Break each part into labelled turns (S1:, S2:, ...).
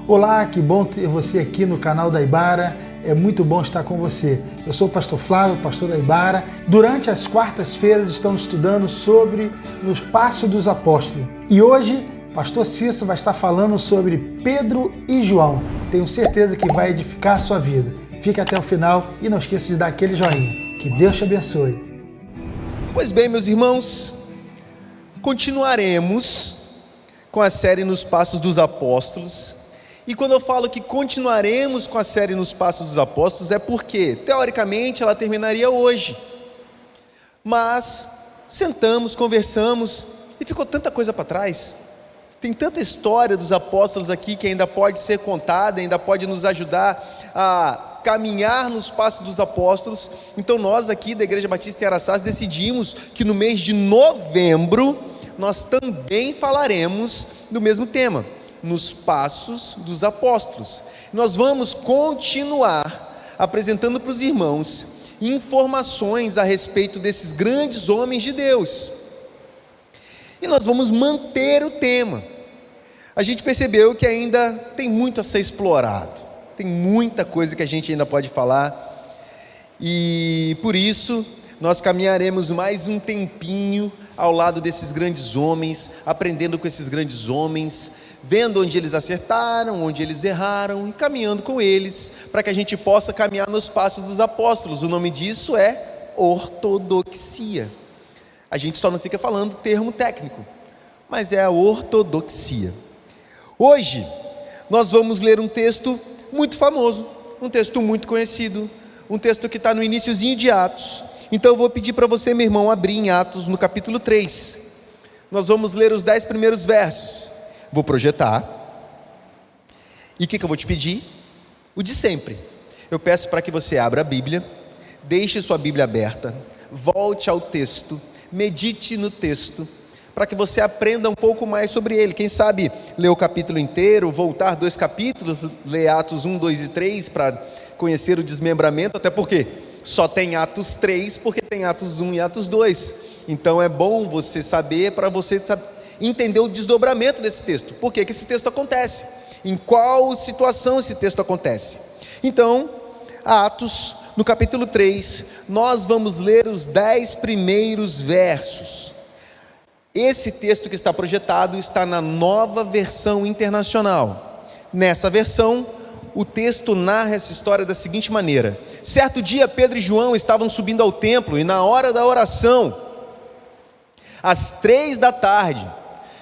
S1: Olá, que bom ter você aqui no canal da Ibara, é muito bom estar com você. Eu sou o pastor Flávio, pastor da Ibara. Durante as quartas-feiras estamos estudando sobre os Passos dos Apóstolos. E hoje, pastor Cícero vai estar falando sobre Pedro e João. Tenho certeza que vai edificar a sua vida. Fique até o final e não esqueça de dar aquele joinha. Que Deus te abençoe.
S2: Pois bem, meus irmãos, continuaremos com a série Nos Passos dos Apóstolos. E quando eu falo que continuaremos com a série Nos Passos dos Apóstolos, é porque, teoricamente, ela terminaria hoje. Mas sentamos, conversamos e ficou tanta coisa para trás. Tem tanta história dos apóstolos aqui que ainda pode ser contada, ainda pode nos ajudar a caminhar nos passos dos apóstolos. Então nós aqui da Igreja Batista em Araçás decidimos que no mês de novembro nós também falaremos do mesmo tema, nos passos dos apóstolos. Nós vamos continuar apresentando para os irmãos informações a respeito desses grandes homens de Deus. E nós vamos manter o tema. A gente percebeu que ainda tem muito a ser explorado, tem muita coisa que a gente ainda pode falar, e por isso nós caminharemos mais um tempinho ao lado desses grandes homens, aprendendo com esses grandes homens, vendo onde eles acertaram, onde eles erraram, e caminhando com eles, para que a gente possa caminhar nos passos dos apóstolos. O nome disso é ortodoxia. A gente só não fica falando termo técnico, mas é a ortodoxia. Hoje, nós vamos ler um texto muito famoso, um texto muito conhecido, um texto que está no iniciozinho de Atos. Então eu vou pedir para você, meu irmão, abrir em Atos no capítulo 3. Nós vamos ler os 10 primeiros versos. Vou projetar. E o que eu vou te pedir? O de sempre. Eu peço para que você abra a Bíblia, deixe sua Bíblia aberta, volte ao texto, medite no texto, para que você aprenda um pouco mais sobre ele. Quem sabe ler o capítulo inteiro, voltar 2 capítulos, ler Atos 1, 2 e 3 para conhecer o desmembramento, até porque só tem Atos 3, porque tem Atos 1 e Atos 2. Então é bom você saber, para você entender o desdobramento desse texto. Por que esse texto acontece? Em qual situação esse texto acontece? Então, Atos, no capítulo 3, nós vamos ler os 10 primeiros versos. Esse texto que está projetado está na Nova Versão Internacional. Nessa versão, o texto narra essa história da seguinte maneira: certo dia, Pedro e João estavam subindo ao templo, e na hora da oração, às 3 da tarde,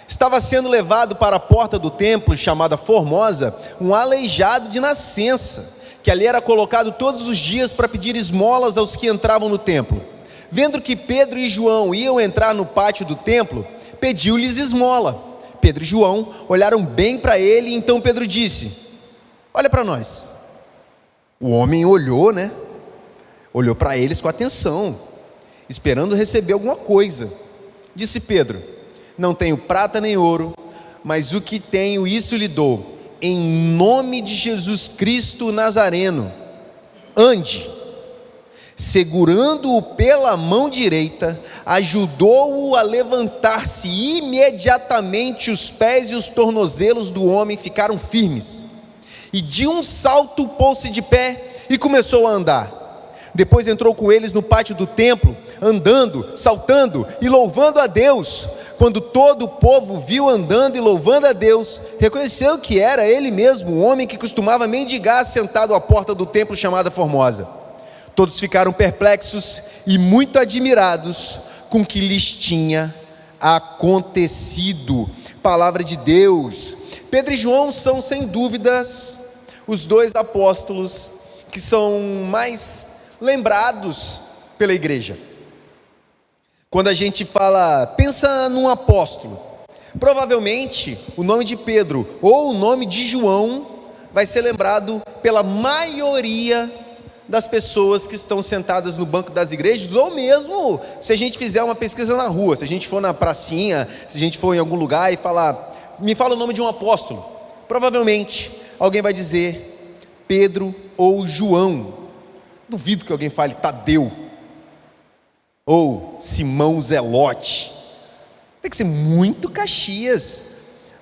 S2: estava sendo levado para a porta do templo, chamada Formosa, um aleijado de nascença, que ali era colocado todos os dias para pedir esmolas aos que entravam no templo. Vendo que Pedro e João iam entrar no pátio do templo, pediu-lhes esmola. Pedro e João olharam bem para ele, e então Pedro disse: olha para nós. O homem olhou, olhou para eles com atenção, esperando receber alguma coisa. Disse Pedro: não tenho prata nem ouro, mas o que tenho, isso lhe dou. Em nome de Jesus Cristo Nazareno, ande. Segurando-o pela mão direita, ajudou-o a levantar-se. Imediatamente os pés e os tornozelos do homem ficaram firmes, e de um salto pôs-se de pé e começou a andar. Depois entrou com eles no pátio do templo, andando, saltando e louvando a Deus. Quando todo o povo viu andando e louvando a Deus, reconheceu que era ele mesmo, o homem que costumava mendigar sentado à porta do templo chamada Formosa. Todos ficaram perplexos e muito admirados com o que lhes tinha acontecido. Palavra de Deus. Pedro e João são, sem dúvidas, os 2 apóstolos que são mais lembrados pela igreja. Quando a gente pensa num apóstolo, provavelmente o nome de Pedro ou o nome de João vai ser lembrado pela maioria das pessoas que estão sentadas no banco das igrejas, ou mesmo se a gente fizer uma pesquisa na rua, se a gente for na pracinha, se a gente for em algum lugar e falar, me fala o nome de um apóstolo, provavelmente alguém vai dizer Pedro ou João. Duvido que alguém fale Tadeu ou Simão Zelote. Tem que ser muito Caxias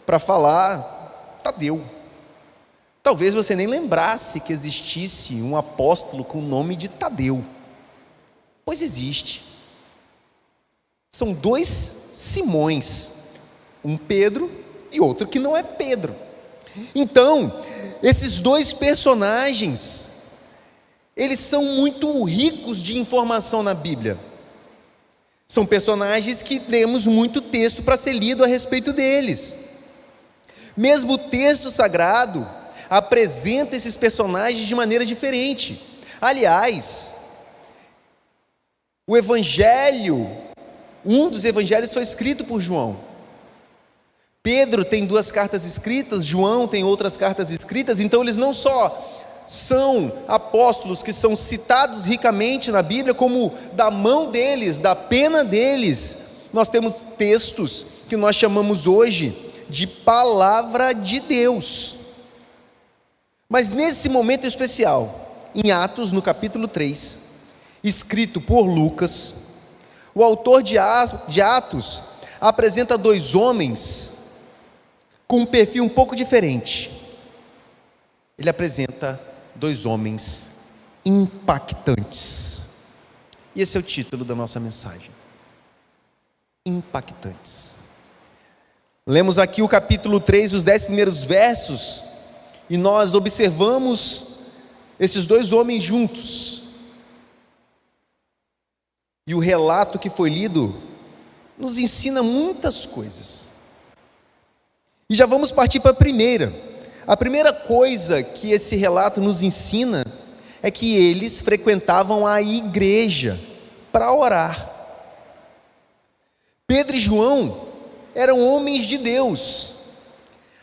S2: para falar Tadeu. talvez você nem lembrasse que existisse um apóstolo com o nome de Tadeu. Pois existe. São dois Simões, um Pedro e outro que não é Pedro. Então, esses dois personagens, eles são muito ricos de informação na Bíblia. São personagens que temos muito texto para ser lido a respeito deles. Mesmo o texto sagrado apresenta esses personagens de maneira diferente. Aliás, o evangelho, um dos evangelhos foi escrito por João. Pedro tem 2 cartas escritas, João tem outras cartas escritas, então eles não só são apóstolos que são citados ricamente na Bíblia, como da mão deles, da pena deles, nós temos textos que nós chamamos hoje de palavra de Deus. Mas nesse momento especial, em Atos, no capítulo 3, escrito por Lucas, o autor de Atos apresenta 2 homens com um perfil um pouco diferente. Ele apresenta 2 homens impactantes. E esse é o título da nossa mensagem: impactantes. Lemos aqui o capítulo 3, os 10 primeiros versos, e nós observamos esses 2 homens juntos. E o relato que foi lido nos ensina muitas coisas. E já vamos partir para a primeira. A primeira coisa que esse relato nos ensina é que eles frequentavam a igreja para orar. Pedro e João eram homens de Deus,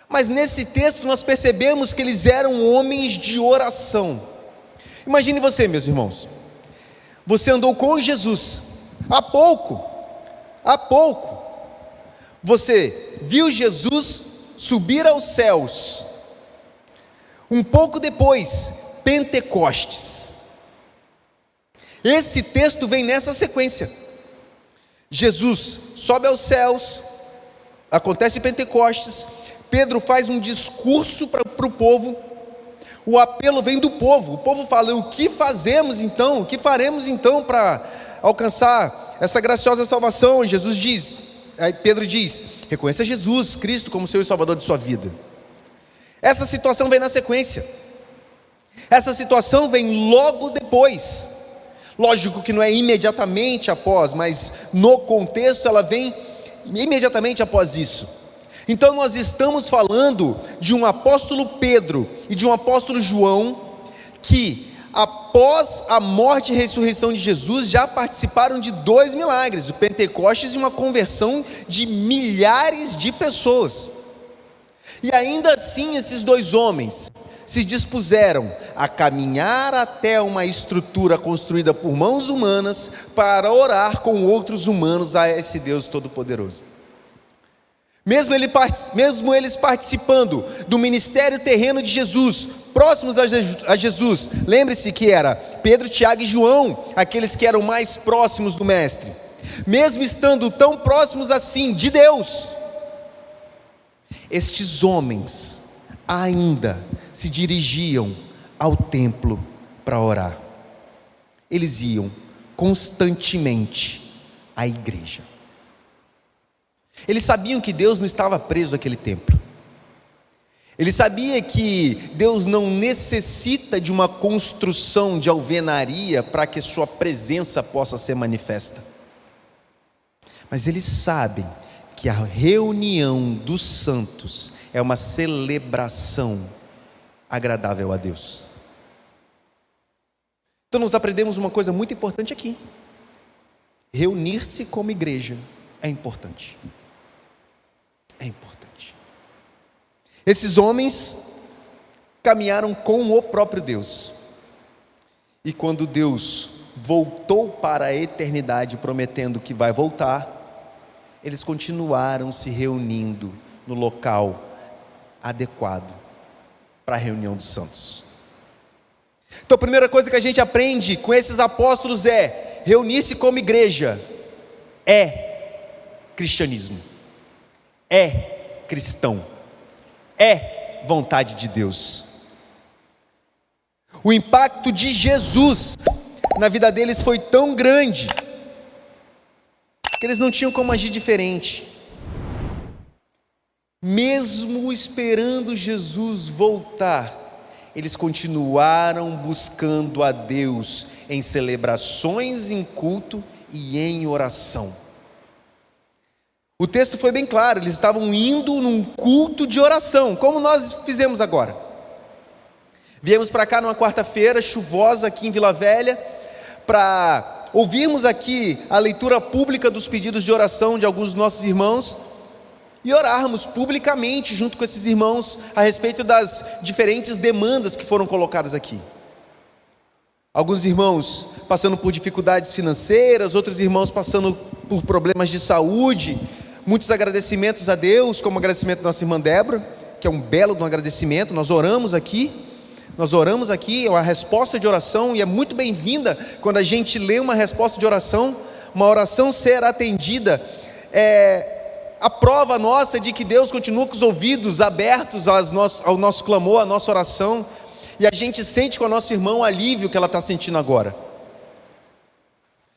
S2: mas nesse texto nós percebemos que eles eram homens de oração. Imagine você, meus irmãos, você andou com Jesus há pouco, você viu Jesus subir aos céus. Um pouco depois, Pentecostes. Esse texto vem nessa sequência. Jesus sobe aos céus, acontece Pentecostes, Pedro faz um discurso para o povo, o apelo vem do povo, o povo fala: o que fazemos então, o que faremos então para alcançar essa graciosa salvação? Aí Pedro diz: reconheça Jesus Cristo como Senhor e Salvador de sua vida. Essa situação vem na sequência, essa situação vem logo depois. Lógico que não é imediatamente após, mas no contexto ela vem imediatamente após isso. Então nós estamos falando de um apóstolo Pedro e de um apóstolo João, que após a morte e ressurreição de Jesus já participaram de 2 milagres, o Pentecostes e uma conversão de milhares de pessoas. E ainda assim esses 2 homens se dispuseram a caminhar até uma estrutura construída por mãos humanas para orar com outros humanos a esse Deus Todo-Poderoso. Mesmo eles participando do ministério terreno de Jesus, próximos a Jesus, lembre-se que era Pedro, Tiago e João, aqueles que eram mais próximos do Mestre, mesmo estando tão próximos assim de Deus, estes homens ainda se dirigiam ao templo para orar. Eles iam constantemente à igreja. Eles sabiam que Deus não estava preso àquele templo. Eles sabiam que Deus não necessita de uma construção de alvenaria para que sua presença possa ser manifesta. Mas eles sabem que a reunião dos santos é uma celebração agradável a Deus. Então nós aprendemos uma coisa muito importante aqui: reunir-se como igreja é importante. É importante. Esses homens caminharam com o próprio Deus, e quando Deus voltou para a eternidade, prometendo que vai voltar, eles continuaram se reunindo no local adequado para a reunião dos santos. Então a primeira coisa que a gente aprende com esses apóstolos é: reunir-se como igreja é cristianismo, é cristão, é vontade de Deus. O impacto de Jesus na vida deles foi tão grande que eles não tinham como agir diferente. Mesmo esperando Jesus voltar, eles continuaram buscando a Deus em celebrações, em culto e em oração. O texto foi bem claro, eles estavam indo num culto de oração, como nós fizemos agora. Viemos para cá numa quarta-feira chuvosa aqui em Vila Velha, para ouvirmos aqui a leitura pública dos pedidos de oração de alguns dos nossos irmãos, e orarmos publicamente junto com esses irmãos a respeito das diferentes demandas que foram colocadas aqui. Alguns irmãos passando por dificuldades financeiras, outros irmãos passando por problemas de saúde. Muitos agradecimentos a Deus, como o agradecimento da nossa irmã Débora, que é um belo de um agradecimento. Nós oramos aqui, é uma resposta de oração, e é muito bem-vinda quando a gente lê uma resposta de oração, uma oração ser atendida, a prova nossa de que Deus continua com os ouvidos abertos ao nosso clamor, à nossa oração, e a gente sente com o nosso irmão o alívio que ela está sentindo agora.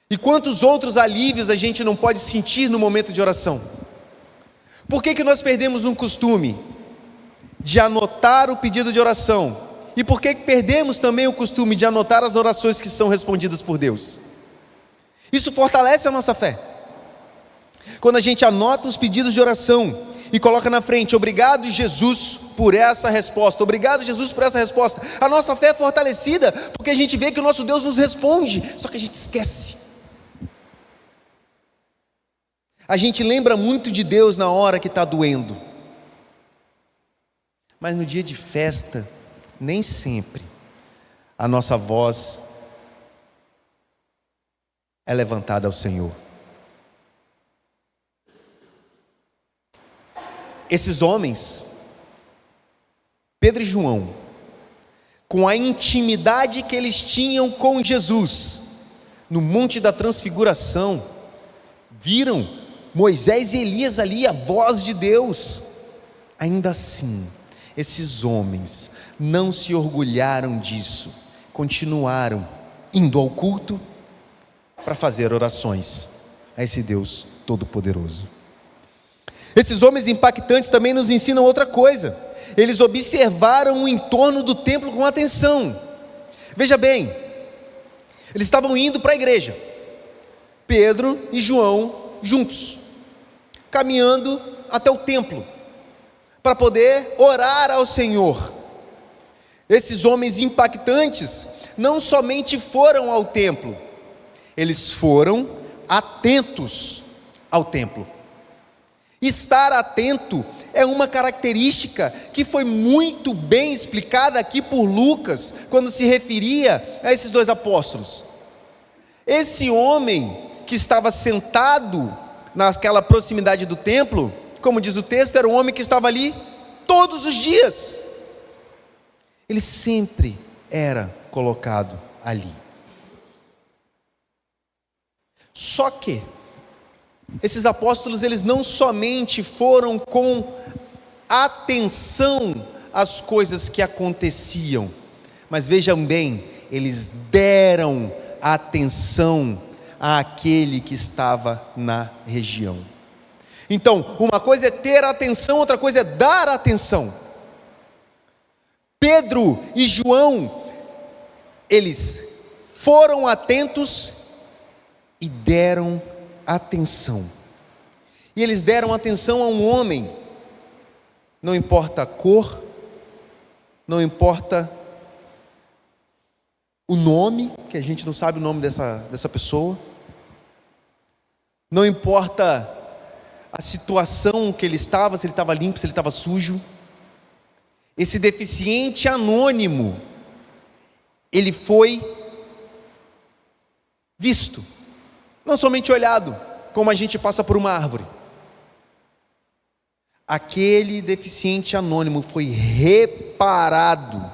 S2: E quantos outros alívios a gente não pode sentir no momento de oração? Por que nós perdemos um costume de anotar o pedido de oração? E por que perdemos também o costume de anotar as orações que são respondidas por Deus? Isso fortalece a nossa fé. Quando a gente anota os pedidos de oração e coloca na frente: obrigado, Jesus, por essa resposta, obrigado, Jesus, por essa resposta, a nossa fé é fortalecida, porque a gente vê que o nosso Deus nos responde, só que a gente esquece. A gente lembra muito de Deus na hora que está doendo, mas no dia de festa, nem sempre a nossa voz é levantada ao Senhor. Esses homens, Pedro e João, com a intimidade que eles tinham com Jesus, no Monte da Transfiguração, viram Moisés e Elias ali, a voz de Deus. Ainda assim, esses homens não se orgulharam disso, continuaram indo ao culto para fazer orações a esse Deus Todo-Poderoso. Esses homens impactantes também nos ensinam outra coisa. Eles observaram o entorno do templo com atenção. Veja bem, eles estavam indo para a igreja, Pedro e João juntos, caminhando até o templo, para poder orar ao Senhor. Esses homens impactantes não somente foram ao templo, eles foram atentos ao templo. Estar atento é uma característica que foi muito bem explicada aqui por Lucas, quando se referia a esses dois apóstolos. Esse homem que estava sentado naquela proximidade do templo, como diz o texto, era um homem que estava ali todos os dias. Ele sempre era colocado ali. Só que esses apóstolos, eles não somente foram com atenção às coisas que aconteciam, mas vejam bem, eles deram atenção àquele que estava na região. Então, uma coisa é ter atenção, outra coisa é dar atenção. Pedro e João, eles foram atentos e deram atenção. E eles deram atenção a um homem, não importa a cor, não importa o nome, que a gente não sabe o nome dessa pessoa, não importa a situação que ele estava, se ele estava limpo, se ele estava sujo. Esse deficiente anônimo, ele foi visto, não somente olhado, como a gente passa por uma árvore. Aquele deficiente anônimo foi reparado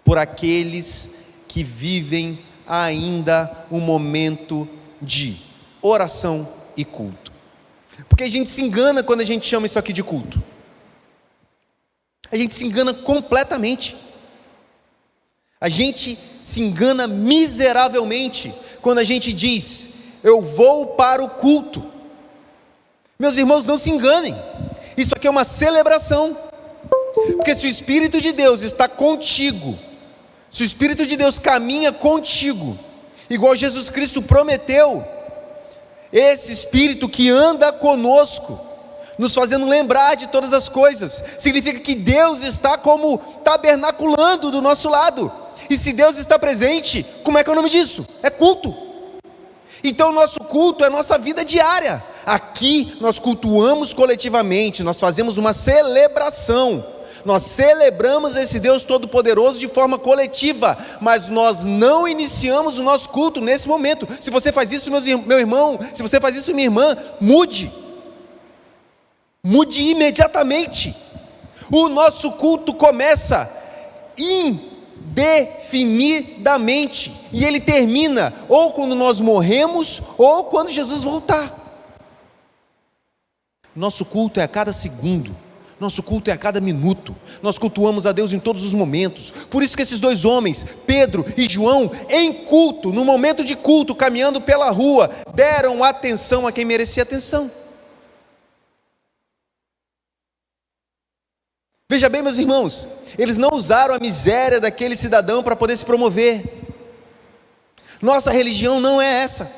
S2: por aqueles que vivem ainda um momento de oração e culto. Porque a gente se engana quando a gente chama isso aqui de culto. A gente se engana completamente. A gente se engana miseravelmente quando a gente diz: eu vou para o culto. Meus irmãos, não se enganem, isso aqui é uma celebração, porque se o Espírito de Deus está contigo, se o Espírito de Deus caminha contigo, igual Jesus Cristo prometeu, esse Espírito que anda conosco, nos fazendo lembrar de todas as coisas, significa que Deus está como tabernaculando do nosso lado. E se Deus está presente, como é que é o nome disso? É culto. Então o nosso culto é a nossa vida diária. Aqui nós cultuamos coletivamente, nós fazemos uma celebração, nós celebramos esse Deus Todo-Poderoso de forma coletiva, mas nós não iniciamos o nosso culto nesse momento. Se você faz isso, meu irmão, se você faz isso, minha irmã, mude imediatamente. O nosso culto começa indefinidamente, e ele termina ou quando nós morremos, ou quando Jesus voltar. Nosso culto é a cada segundo, nosso culto é a cada minuto, nós cultuamos a Deus em todos os momentos. Por isso que esses dois homens, Pedro e João, em culto, no momento de culto, caminhando pela rua, deram atenção a quem merecia atenção. Veja bem, meus irmãos, eles não usaram a miséria daquele cidadão para poder se promover. Nossa religião não é essa,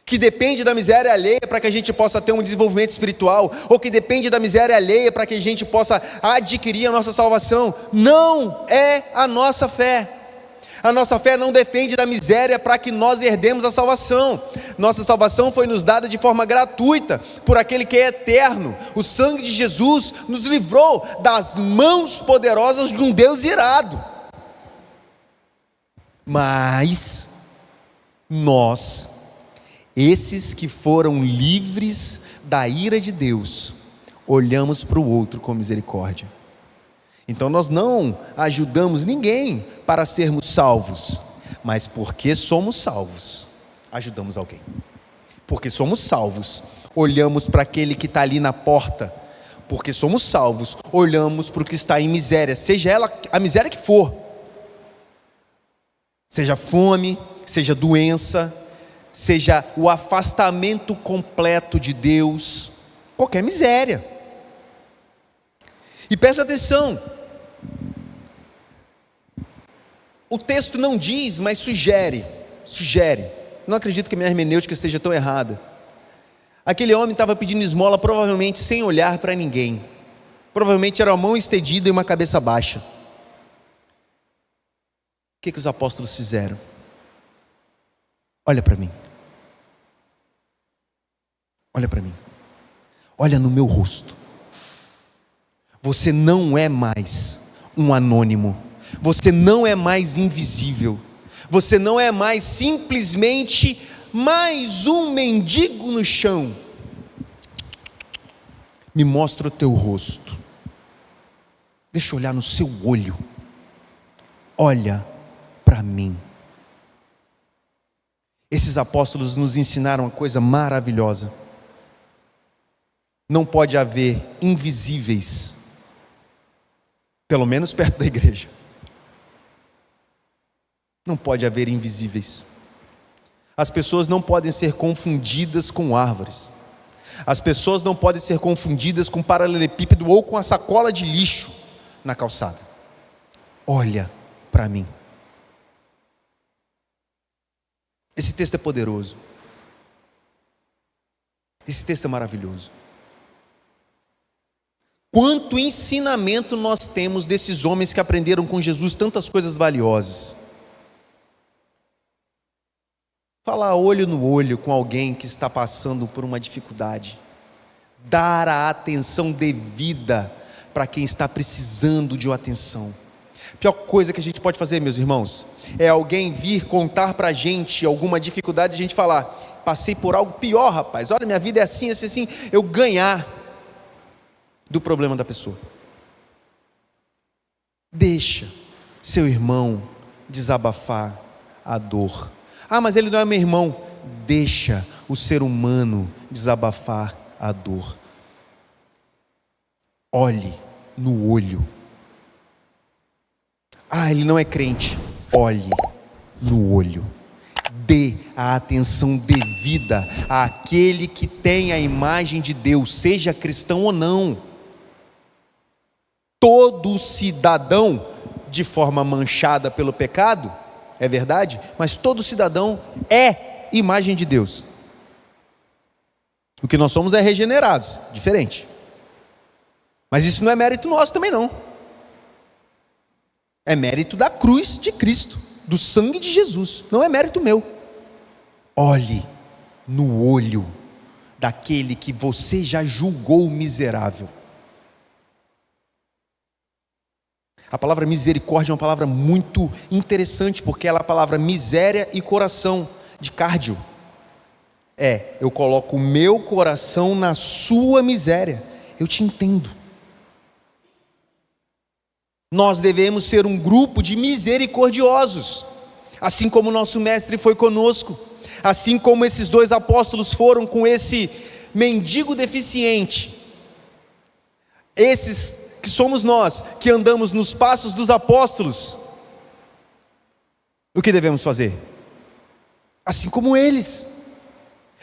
S2: que depende da miséria alheia para que a gente possa ter um desenvolvimento espiritual, ou que depende da miséria alheia para que a gente possa adquirir a nossa salvação. Não é a nossa fé. A nossa fé não depende da miséria para que nós herdemos a salvação. Nossa salvação foi nos dada de forma gratuita por aquele que é eterno. O sangue de Jesus nos livrou das mãos poderosas de um Deus irado. Mas nós, esses que foram livres da ira de Deus, olhamos para o outro com misericórdia. Então nós não ajudamos ninguém para sermos salvos, mas porque somos salvos, ajudamos alguém. Porque somos salvos, olhamos para aquele que está ali na porta. Porque somos salvos, olhamos para o que está em miséria, seja ela a miséria que for, seja fome, seja doença, seja o afastamento completo de Deus, qualquer miséria. E presta atenção, o texto não diz, mas sugere, não acredito que minha hermenêutica esteja tão errada. Aquele homem estava pedindo esmola provavelmente sem olhar para ninguém, provavelmente era uma mão estendida e uma cabeça baixa. O que os apóstolos fizeram? Olha para mim, olha no meu rosto. Você não é mais um anônimo, você não é mais invisível, você não é mais simplesmente mais um mendigo no chão. Me mostra o teu rosto, deixa eu olhar no seu olho, olha para mim. Esses apóstolos nos ensinaram uma coisa maravilhosa: não pode haver invisíveis, pelo menos perto da igreja. Não pode haver invisíveis. As pessoas não podem ser confundidas com árvores. As pessoas não podem ser confundidas com paralelepípedo ou com a sacola de lixo na calçada. Olha para mim. Esse texto é poderoso. Esse texto é maravilhoso. Quanto ensinamento nós temos desses homens que aprenderam com Jesus tantas coisas valiosas. Falar olho no olho com alguém que está passando por uma dificuldade. Dar a atenção devida para quem está precisando de uma atenção. A pior coisa que a gente pode fazer, meus irmãos, é alguém vir contar para a gente alguma dificuldade e a gente falar: passei por algo pior, rapaz, olha, minha vida é assim, assim, eu ganhar do problema da pessoa. Deixa seu irmão desabafar a dor. Ah, mas ele não é meu irmão. Deixa o ser humano desabafar a dor. Olhe no olho. ele não é crente. Olhe no olho. Dê a atenção devida àquele que tem a imagem de Deus, seja cristão ou não. Todo cidadão, de forma manchada pelo pecado, é verdade, mas todo cidadão é imagem de Deus. O que nós somos é regenerados, diferente. Mas isso não é mérito nosso também não. É mérito da cruz de Cristo, do sangue de Jesus, não é mérito meu. Olhe no olho daquele que você já julgou miserável. A palavra misericórdia é uma palavra muito interessante, porque ela é a palavra miséria e coração, de cardio. Eu coloco o meu coração na sua miséria, eu te entendo. Nós devemos ser um grupo de misericordiosos, assim como o nosso mestre foi conosco, assim como esses dois apóstolos foram com esse mendigo deficiente. Esses que somos nós, que andamos nos passos dos apóstolos, o que devemos fazer? Assim como eles.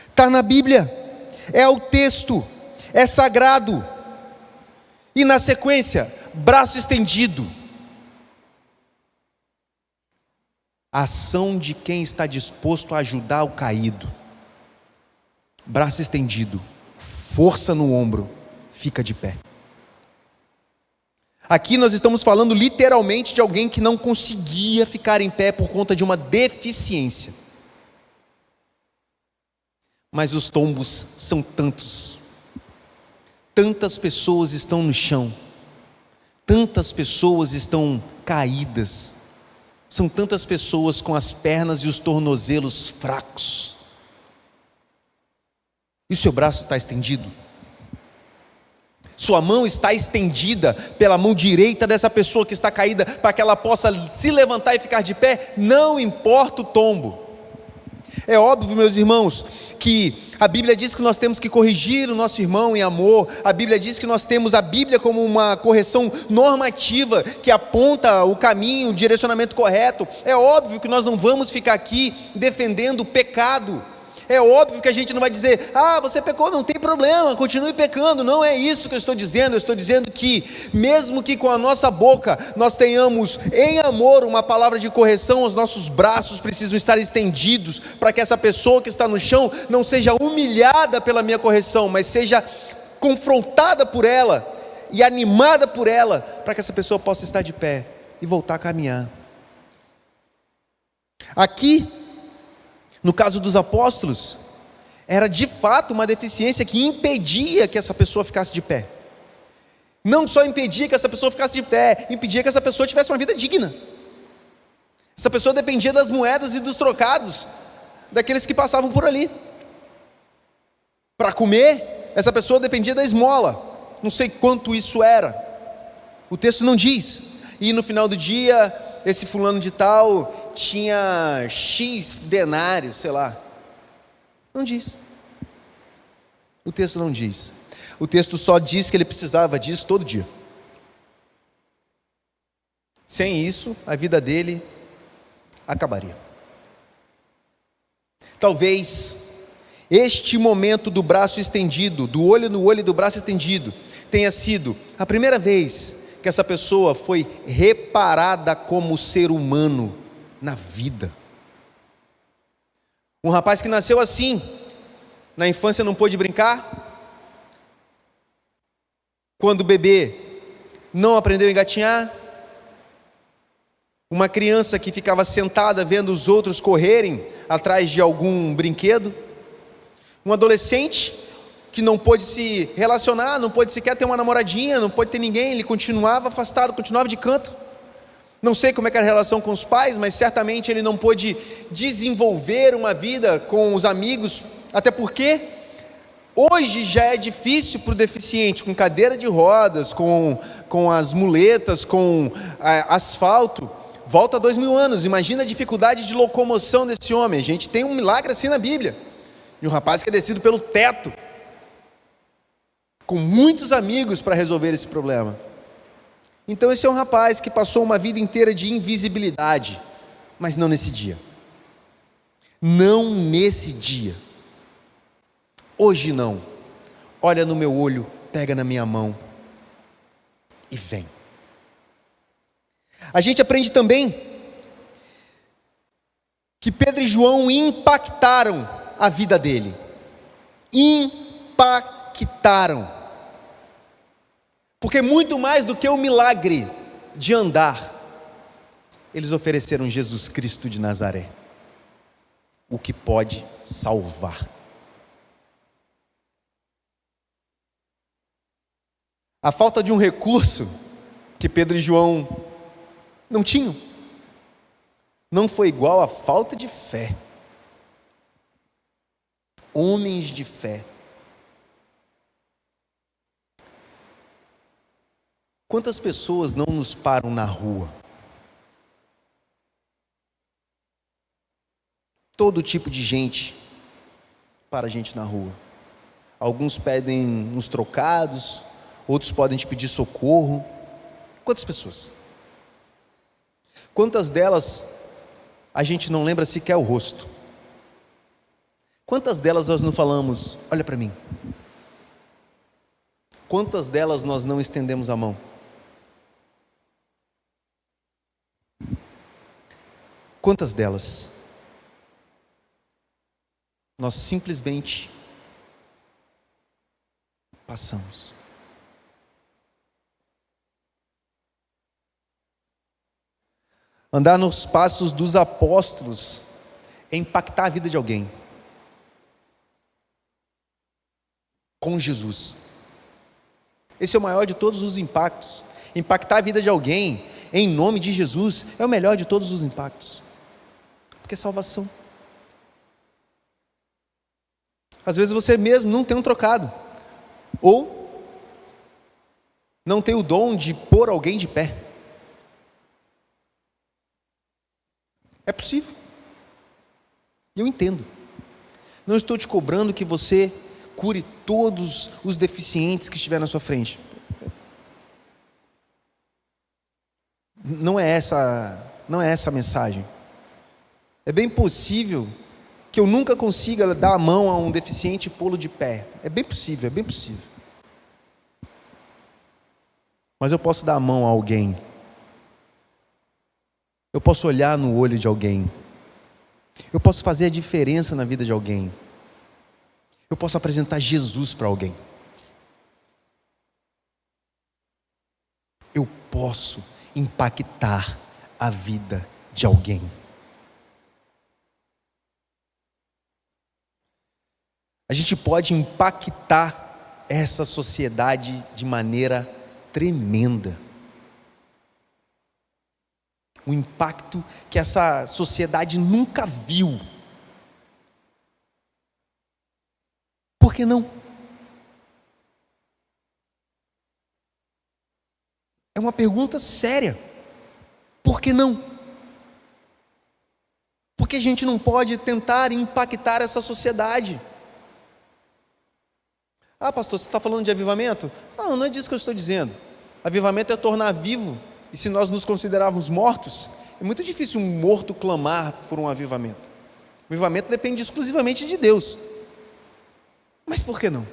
S2: Está na Bíblia, é o texto, é sagrado. E na sequência, braço estendido. Ação de quem está disposto a ajudar o caído. Braço estendido, força no ombro, fica de pé. Aqui nós estamos falando literalmente de alguém que não conseguia ficar em pé por conta de uma deficiência. Mas os tombos são tantos. Tantas pessoas estão no chão. Tantas pessoas estão caídas. São tantas pessoas com as pernas e os tornozelos fracos. E o seu braço está estendido? Sua mão está estendida pela mão direita dessa pessoa que está caída, para que ela possa se levantar e ficar de pé, não importa o tombo. É óbvio, meus irmãos, que a Bíblia diz que nós temos que corrigir o nosso irmão em amor. A Bíblia diz que nós temos a Bíblia como uma correção normativa, que aponta o caminho, o direcionamento correto. É óbvio que nós não vamos ficar aqui defendendo o pecado. É óbvio que a gente não vai dizer, você pecou, não tem problema, continue pecando. Não é isso que eu estou dizendo. Eu estou dizendo que, mesmo que com a nossa boca nós tenhamos em amor uma palavra de correção, os nossos braços precisam estar estendidos, para que essa pessoa que está no chão não seja humilhada pela minha correção, mas seja confrontada por ela e animada por ela, para que essa pessoa possa estar de pé e voltar a caminhar. Aqui, no caso dos apóstolos, era de fato uma deficiência que impedia que essa pessoa ficasse de pé. Não só impedia que essa pessoa ficasse de pé, impedia que essa pessoa tivesse uma vida digna. Essa pessoa dependia das moedas e dos trocados daqueles que passavam por ali. Para comer, essa pessoa dependia da esmola. Não sei quanto isso era, o texto não diz. E no final do dia, esse fulano de tal tinha X denários, sei lá. Não diz. O texto não diz. O texto só diz que ele precisava disso todo dia. Sem isso, a vida dele acabaria. Talvez este momento do braço estendido, do olho no olho e do braço estendido, tenha sido a primeira vez que essa pessoa foi reparada como ser humano na vida. Um rapaz que nasceu assim, na infância não pôde brincar, quando bebê não aprendeu a engatinhar, uma criança que ficava sentada vendo os outros correrem atrás de algum brinquedo, um adolescente que não pôde se relacionar, não pôde sequer ter uma namoradinha, não pôde ter ninguém, ele continuava afastado, continuava de canto. Não sei como é que era a relação com os pais, mas certamente ele não pôde desenvolver uma vida com os amigos, até porque hoje já é difícil para o deficiente, com cadeira de rodas, com as muletas, com asfalto. Volta 2000 anos, imagina a dificuldade de locomoção desse homem. A gente tem um milagre assim na Bíblia, de um rapaz que é descido pelo teto, com muitos amigos para resolver esse problema. Então esse é um rapaz que passou uma vida inteira de invisibilidade, mas não nesse dia. Não nesse dia. Hoje não. Olha no meu olho, pega na minha mão e vem. A gente aprende também que Pedro e João impactaram a vida dele. Impactaram. Porque muito mais do que o milagre de andar, eles ofereceram Jesus Cristo de Nazaré, o que pode salvar. A falta de um recurso que Pedro e João não tinham, não foi igual à falta de fé. Homens de fé. Quantas pessoas não nos param na rua? Todo tipo de gente para a gente na rua. Alguns pedem uns trocados, outros podem te pedir socorro. Quantas pessoas? Quantas delas a gente não lembra sequer o rosto? Quantas delas nós não falamos, olha para mim? Quantas delas nós não estendemos a mão? Quantas delas nós simplesmente passamos? Andar nos passos dos apóstolos é impactar a vida de alguém com Jesus. Esse é o maior de todos os impactos. Impactar a vida de alguém em nome de Jesus é o melhor de todos os impactos, porque é salvação. Às vezes você mesmo não tem um trocado, ou não tem o dom de pôr alguém de pé. É possível. E eu entendo. Não estou te cobrando que você cure todos os deficientes que estiver na sua frente. Não é essa a mensagem. É bem possível que eu nunca consiga dar a mão a um deficiente e pô-lo de pé. É bem possível, é bem possível. Mas eu posso dar a mão a alguém. Eu posso olhar no olho de alguém. Eu posso fazer a diferença na vida de alguém. Eu posso apresentar Jesus para alguém. Eu posso impactar a vida de alguém. A gente pode impactar essa sociedade de maneira tremenda. Um impacto que essa sociedade nunca viu. Por que não? É uma pergunta séria. Por que não? Por que a gente não pode tentar impactar essa sociedade? Ah, pastor, você está falando de avivamento? Não, não é disso que eu estou dizendo. Avivamento é tornar vivo. E se nós nos considerarmos mortos, é muito difícil um morto clamar por um avivamento. O avivamento depende exclusivamente de Deus. Mas por que não?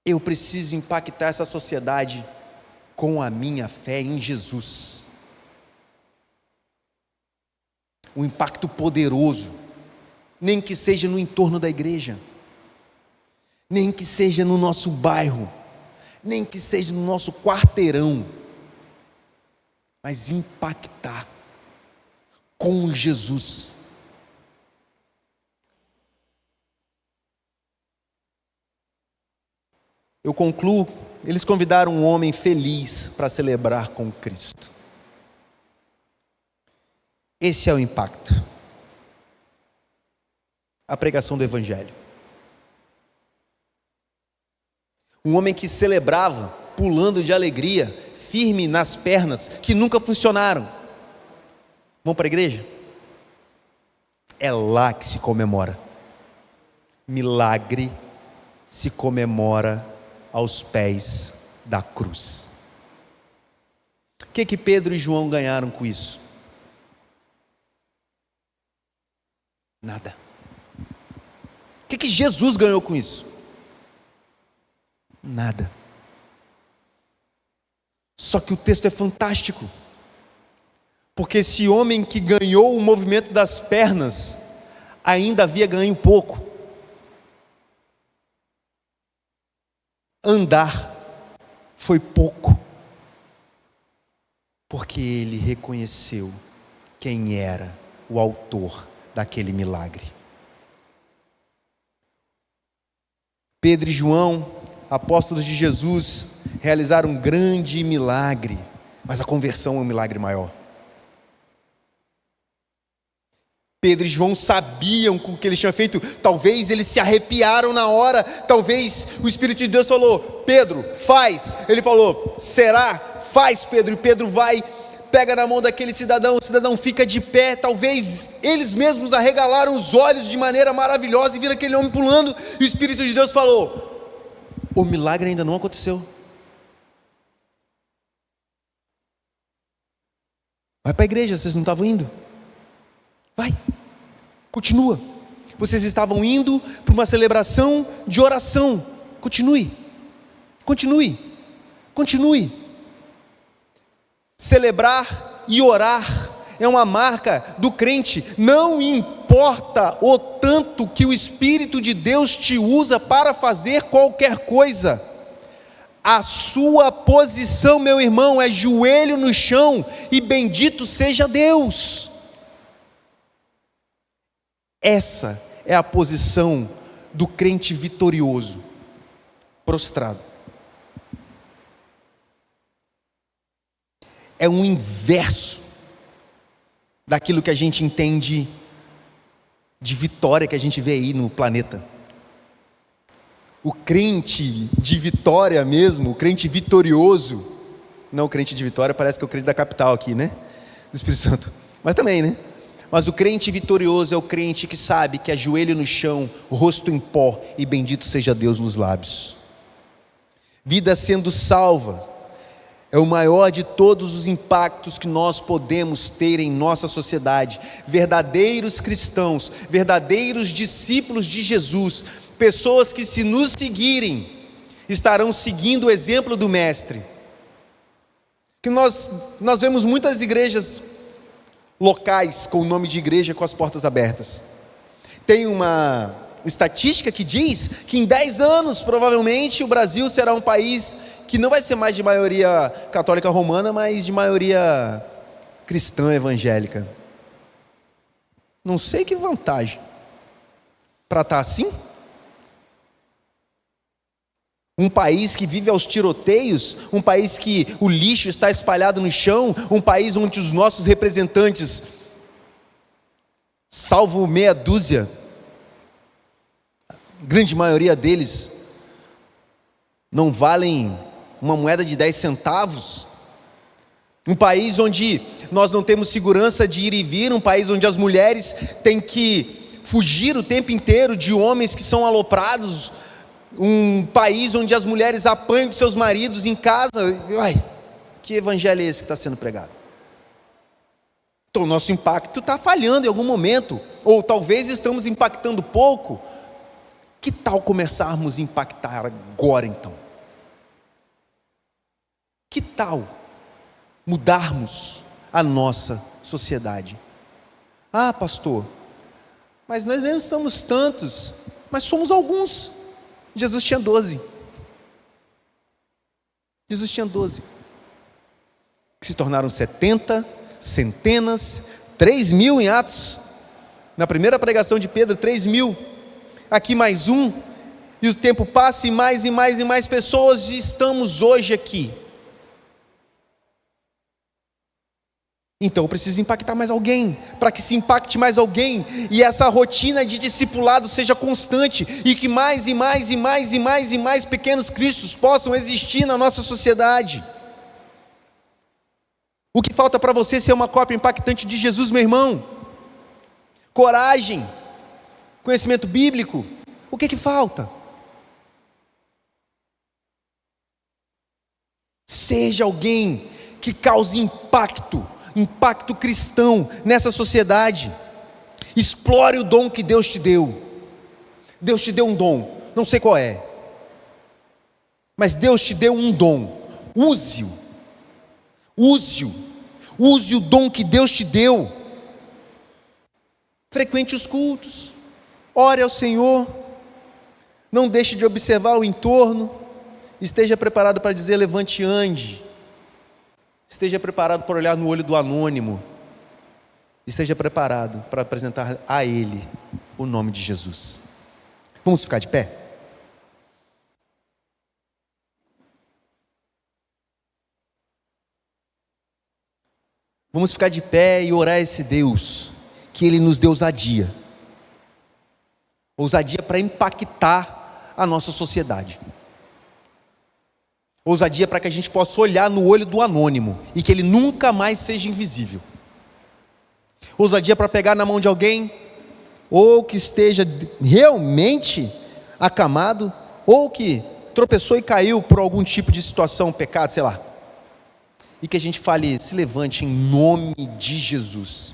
S2: Eu preciso impactar essa sociedade com a minha fé em Jesus. Um impacto poderoso, nem que seja no entorno da igreja, nem que seja no nosso bairro, nem que seja no nosso quarteirão, mas impactar com Jesus. Eu concluo, eles convidaram um homem feliz para celebrar com Cristo. Esse é o impacto. A pregação do Evangelho. Um homem que celebrava, pulando de alegria, firme nas pernas que nunca funcionaram. Vamos para a igreja? É lá que se comemora. Milagre se comemora aos pés da cruz. O que Pedro e João ganharam com isso? Nada. O que Jesus ganhou com isso? Nada. Só que o texto é fantástico, porque esse homem que ganhou o movimento das pernas ainda havia ganho pouco. Andar foi pouco, porque ele reconheceu quem era o autor daquele milagre. Pedro e João, apóstolos de Jesus, realizaram um grande milagre, mas a conversão é um milagre maior. Pedro e João sabiam com o que eles tinham feito, talvez eles se arrepiaram na hora, talvez o Espírito de Deus falou: Pedro, faz. Ele falou: será? Faz, Pedro. E Pedro vai, pega na mão daquele cidadão, o cidadão fica de pé, talvez eles mesmos arregalaram os olhos de maneira maravilhosa e viram aquele homem pulando, e o Espírito de Deus falou: o milagre ainda não aconteceu. Vai para a igreja, vocês não estavam indo? Vai, continua. Vocês estavam indo para uma celebração de oração. Continue, continue, continue. Celebrar e orar é uma marca do crente. Não importa o tanto que o Espírito de Deus te usa para fazer qualquer coisa, a sua posição, meu irmão, é joelho no chão e bendito seja Deus. Essa é a posição do crente vitorioso, prostrado. É um inverso daquilo que a gente entende de vitória que a gente vê aí no planeta. O crente de vitória mesmo, o crente vitorioso, não o crente de vitória, parece que é o crente da capital aqui, né? Do Espírito Santo, mas também, né? Mas o crente vitorioso é o crente que sabe que é joelho no chão, rosto em pó e bendito seja Deus nos lábios. Vida sendo salva é o maior de todos os impactos que nós podemos ter em nossa sociedade. Verdadeiros cristãos, verdadeiros discípulos de Jesus, pessoas que, se nos seguirem, estarão seguindo o exemplo do Mestre. Que nós vemos muitas igrejas locais com o nome de igreja com as portas abertas. Tem uma estatística que diz que em 10 anos provavelmente o Brasil será um país que não vai ser mais de maioria católica romana, mas de maioria cristã evangélica. Não sei que vantagem para estar assim. Um país que vive aos tiroteios, um país que o lixo está espalhado no chão, um país onde os nossos representantes, salvo meia dúzia, a grande maioria deles, não valem uma moeda de 10 centavos. Um país onde nós não temos segurança de ir e vir, um país onde as mulheres têm que fugir o tempo inteiro de homens que são aloprados, um país onde as mulheres apanham de seus maridos em casa. Ai, que evangelho é esse que está sendo pregado? Então o nosso impacto está falhando em algum momento, ou talvez estamos impactando pouco. Que tal começarmos a impactar agora então? Que tal mudarmos a nossa sociedade? Ah, pastor, mas nós nem somos tantos, mas somos alguns. Jesus tinha 12. Jesus tinha 12. Que se tornaram 70, centenas, 3.000 em Atos. Na primeira pregação de Pedro, 3.000. Aqui mais um. E o tempo passa e mais e mais e mais pessoas, e estamos hoje aqui. Então eu preciso impactar mais alguém, para que se impacte mais alguém, e essa rotina de discipulado seja constante, e que mais e mais e mais e mais e mais pequenos cristos possam existir na nossa sociedade. O que falta para você ser uma cópia impactante de Jesus, meu irmão? Coragem, conhecimento bíblico. O que falta? Seja alguém que cause impacto cristão nessa sociedade. Explore o dom que Deus te deu. Deus te deu um dom, não sei qual é, mas Deus te deu um dom. Use-o. Use o dom que Deus te deu. Frequente os cultos, ore ao Senhor, não deixe de observar o entorno, esteja preparado para dizer levante e ande, esteja preparado para olhar no olho do anônimo, esteja preparado para apresentar a Ele o nome de Jesus. Vamos ficar de pé? Vamos ficar de pé e orar a esse Deus, que Ele nos deu ousadia para impactar a nossa sociedade, ousadia para que a gente possa olhar no olho do anônimo, e que ele nunca mais seja invisível, ousadia para pegar na mão de alguém, ou que esteja realmente acamado, ou que tropeçou e caiu por algum tipo de situação, pecado, sei lá, e que a gente fale, se levante em nome de Jesus.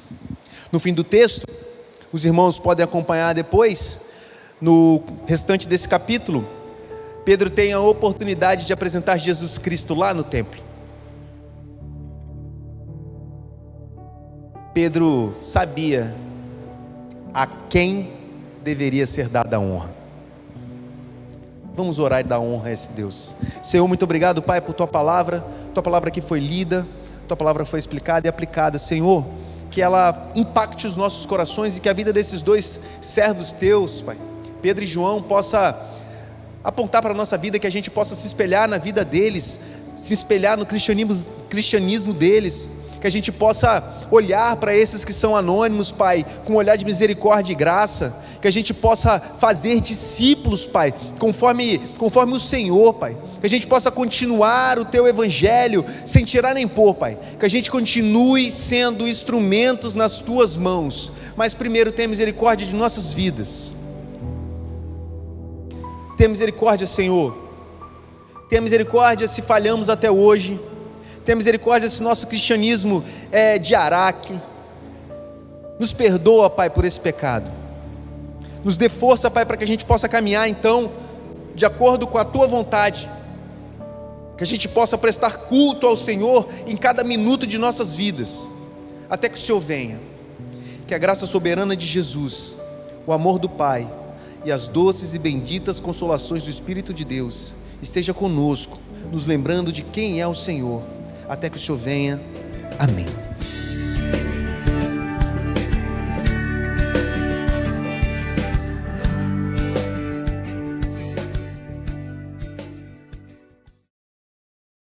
S2: No fim do texto, os irmãos podem acompanhar depois, no restante desse capítulo, Pedro tem a oportunidade de apresentar Jesus Cristo lá no templo. Pedro sabia a quem deveria ser dada a honra. Vamos orar e dar honra a esse Deus. Senhor, muito obrigado, Pai, por Tua palavra que foi lida, Tua palavra foi explicada e aplicada. Senhor, que ela impacte os nossos corações e que a vida desses dois servos Teus, Pai, Pedro e João, possa apontar para a nossa vida, que a gente possa se espelhar na vida deles, se espelhar no cristianismo deles, que a gente possa olhar para esses que são anônimos, Pai, com um olhar de misericórdia e graça, que a gente possa fazer discípulos, Pai, conforme o Senhor, Pai, que a gente possa continuar o Teu Evangelho, sem tirar nem pôr, Pai, que a gente continue sendo instrumentos nas Tuas mãos, mas primeiro tenha misericórdia de nossas vidas. Tenha misericórdia, Senhor, tenha misericórdia se falhamos até hoje, tenha misericórdia se nosso cristianismo é de araque, nos perdoa, Pai, por esse pecado, nos dê força, Pai, para que a gente possa caminhar então, de acordo com a Tua vontade, que a gente possa prestar culto ao Senhor em cada minuto de nossas vidas, até que o Senhor venha, que a graça soberana de Jesus, o amor do Pai, e as doces e benditas consolações do Espírito de Deus esteja conosco, nos lembrando de quem é o Senhor, até que o Senhor venha. Amém.